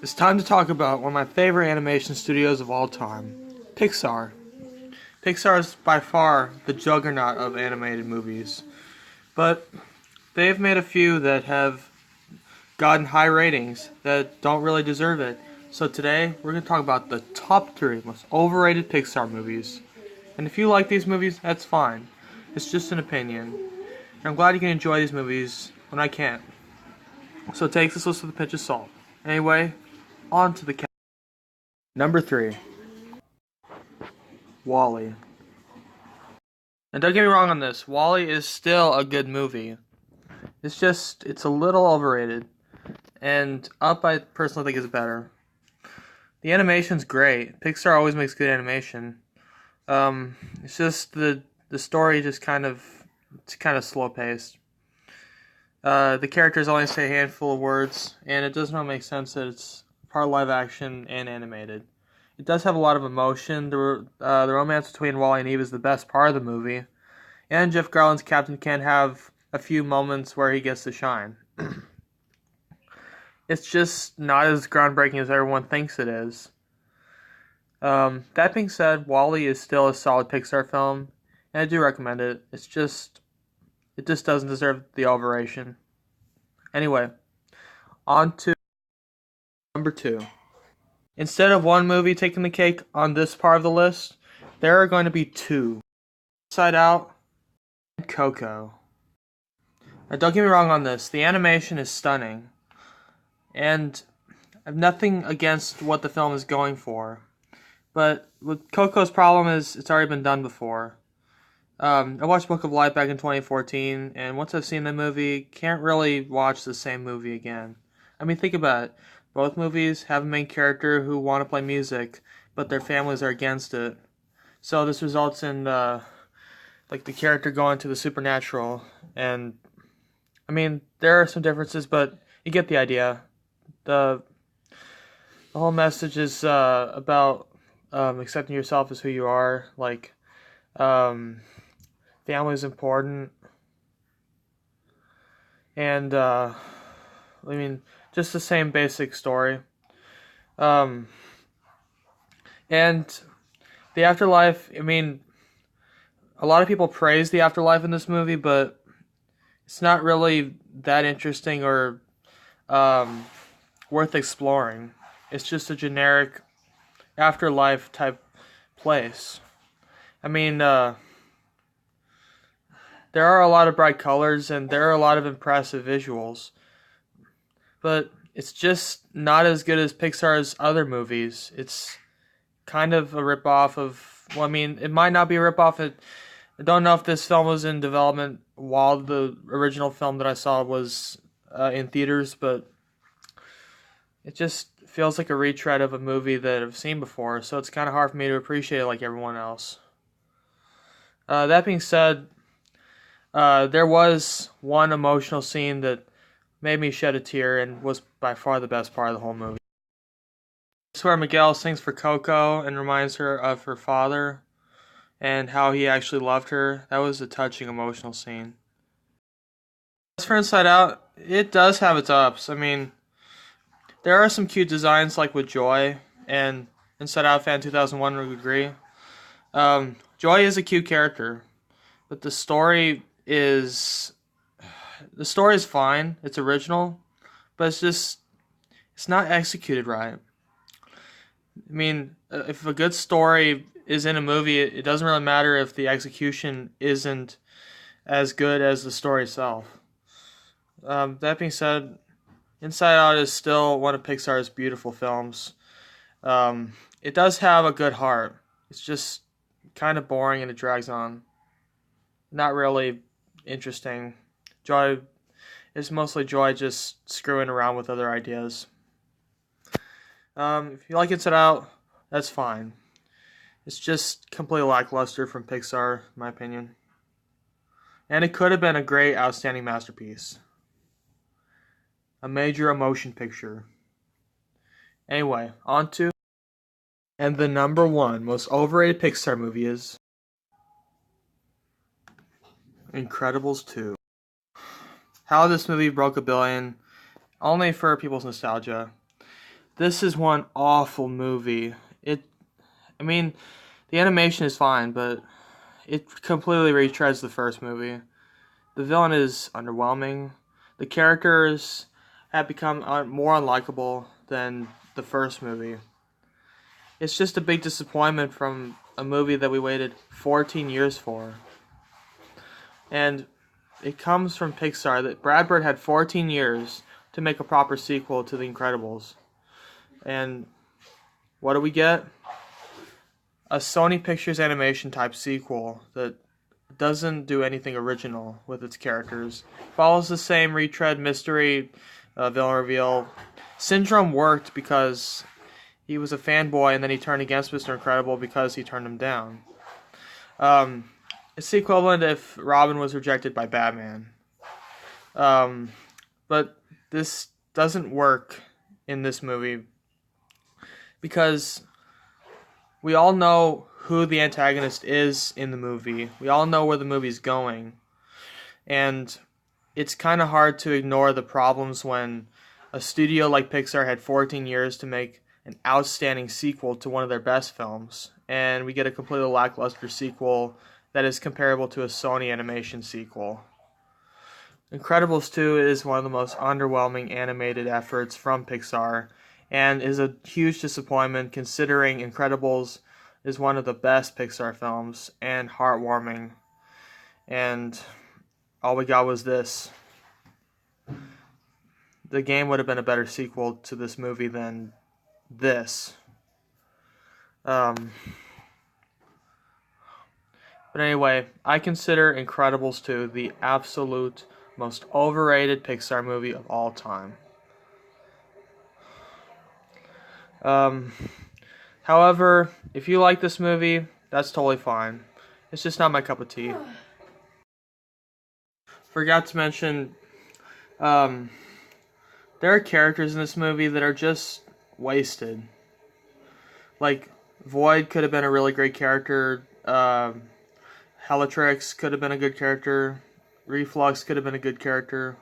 It's time to talk about one of my favorite animation studios of all time, Pixar. Pixar is by far the juggernaut of animated movies, but they've made a few that have gotten high ratings that don't really deserve it. So today, we're going to talk about the top 3 most overrated Pixar movies. And if you like these movies, that's fine. It's just an opinion. And I'm glad you can enjoy these movies when I can't. So take this list with a pinch of salt. Anyway, on to the count. Number 3. Wall-E. And don't get me wrong on this, Wall-E is still a good movie. It's a little overrated. And Up, I personally think, is better. The animation's great. Pixar always makes good animation. It's just the story just it's kind of slow paced. The characters only say a handful of words, and it does not make sense that it's part live action and animated. It does have a lot of emotion. The romance between Wall-E and Eve is the best part of the movie, and Jeff Garland's Captain can have a few moments where he gets to shine. It's just not as groundbreaking as everyone thinks it is. That being said, Wall-E is still a solid Pixar film, and I do recommend it. It just doesn't deserve the overration. Anyway, on to number 2. Instead of one movie taking the cake on this part of the list, there are going to be 2. Inside Out and Coco. Now, don't get me wrong on this. The animation is stunning. And I have nothing against what the film is going for. But with Coco's problem is it's already been done before. I watched Book of Life back in 2014, and once I've seen the movie, can't really watch the same movie again. I mean, think about it. Both movies have a main character who want to play music, but their families are against it. So this results in like the character going to the supernatural, and I mean there are some differences, but you get the idea. The whole message is about accepting yourself as who you are. Like, family is important, and I mean, just the same basic story. Um, and the afterlife. I mean, a lot of people praise the afterlife in this movie, but it's not really that interesting or um, worth exploring. It's just a generic afterlife type place. I mean, there are a lot of bright colors and there are a lot of impressive visuals, but it's just not as good as Pixar's other movies. It's kind of a ripoff of. Well, I mean, it might not be a ripoff. I don't know if this film was in development while the original film that I saw was in theaters, but it just feels like a retread of a movie that I've seen before, so it's kind of hard for me to appreciate it like everyone else. That being said, there was one emotional scene that made me shed a tear and was by far the best part of the whole movie. It's where Miguel sings for Coco and reminds her of her father and how he actually loved her. That was a touching emotional scene. As for Inside Out, it does have its ups. I mean, there are some cute designs like with Joy, and Inside Out fan 2001 would agree. Joy is a cute character, but the story is fine. It's original, but it's not executed right. I mean, if a good story is in a movie, it doesn't really matter if the execution isn't as good as the story itself. That being said, Inside Out is still one of Pixar's beautiful films. It does have a good heart. It's just kind of boring and it drags on. Not really interesting. Joy is mostly Joy just screwing around with other ideas. If you like Inside Out, that's fine. It's just completely lackluster from Pixar, in my opinion. And it could have been a great, outstanding masterpiece. A major emotion picture. Anyway, on to. And the number 1 most overrated Pixar movie is Incredibles 2. How this movie broke $1 billion, only for people's nostalgia. this is one awful movie. I mean, the animation is fine, but it completely retreads the first movie. The villain is underwhelming. The characters have become more unlikable than the first movie. It's just a big disappointment from a movie that we waited 14 years for. And it comes from Pixar that Brad Bird had 14 years to make a proper sequel to The Incredibles. And what do we get? A Sony Pictures Animation type sequel that doesn't do anything original with its characters. Follows the same retread mystery villain reveal. Syndrome worked because he was a fanboy and then he turned against Mr. Incredible because he turned him down. It's the equivalent if Robin was rejected by Batman. But this doesn't work in this movie because we all know who the antagonist is in the movie. We all know where the movie's going. And it's kind of hard to ignore the problems when a studio like Pixar had 14 years to make an outstanding sequel to one of their best films, and we get a completely lackluster sequel that is comparable to a Sony animation sequel. Incredibles 2 is one of the most underwhelming animated efforts from Pixar, and is a huge disappointment considering Incredibles is one of the best Pixar films and heartwarming, and all we got was this. The game would have been a better sequel to this movie than this. But anyway, I consider Incredibles 2 the absolute most overrated Pixar movie of all time. However, if you like this movie, that's totally fine. It's just not my cup of tea. Forgot to mention, there are characters in this movie that are just wasted. Like, Void could have been a really great character. Helatrix could have been a good character. Reflux could have been a good character.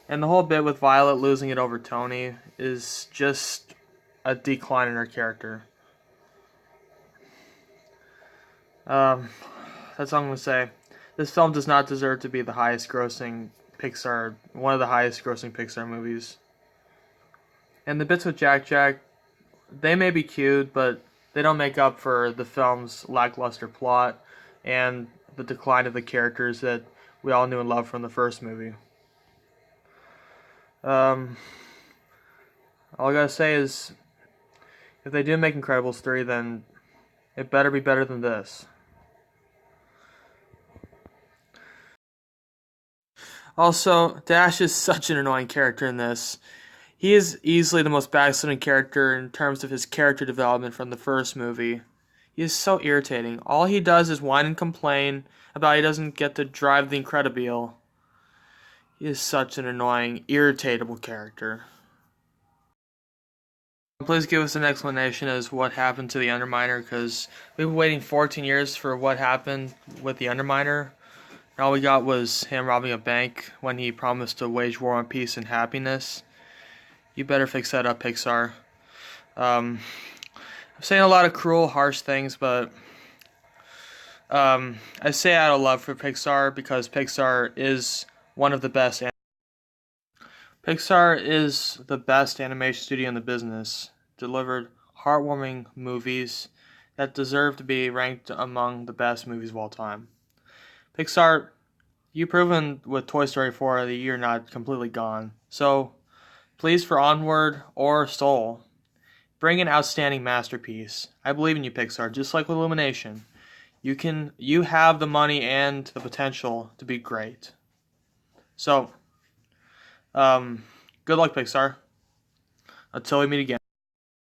And the whole bit with Violet losing it over Tony is just a decline in her character. That's all I'm going to say. This film does not deserve to be the highest grossing Pixar, one of the highest grossing Pixar movies. And the bits with Jack Jack, they may be cute, but they don't make up for the film's lackluster plot and the decline of the characters that we all knew and loved from the first movie. All I gotta say is, if they do make Incredibles 3, then it better be better than this. Also, Dash is such an annoying character in this. He is easily the most backsliding character in terms of his character development from the first movie. He is so irritating. All he does is whine and complain about he doesn't get to drive the Incredibile. He is such an annoying, irritatable character. Please give us an explanation as what happened to the Underminer, because we've been waiting 14 years for what happened with the Underminer. And all we got was him robbing a bank when he promised to wage war on peace and happiness. You better fix that up, Pixar. I'm saying a lot of cruel, harsh things, but I say out of love for Pixar because Pixar is one of the best. Pixar is the best animation studio in the business. Delivered heartwarming movies that deserve to be ranked among the best movies of all time. Pixar, you've proven with Toy Story 4 that you're not completely gone. So, please, for Onward or Soul, bring an outstanding masterpiece. I believe in you, Pixar, just like with Illumination. You have the money and the potential to be great. So, good luck, Pixar. Until we meet again.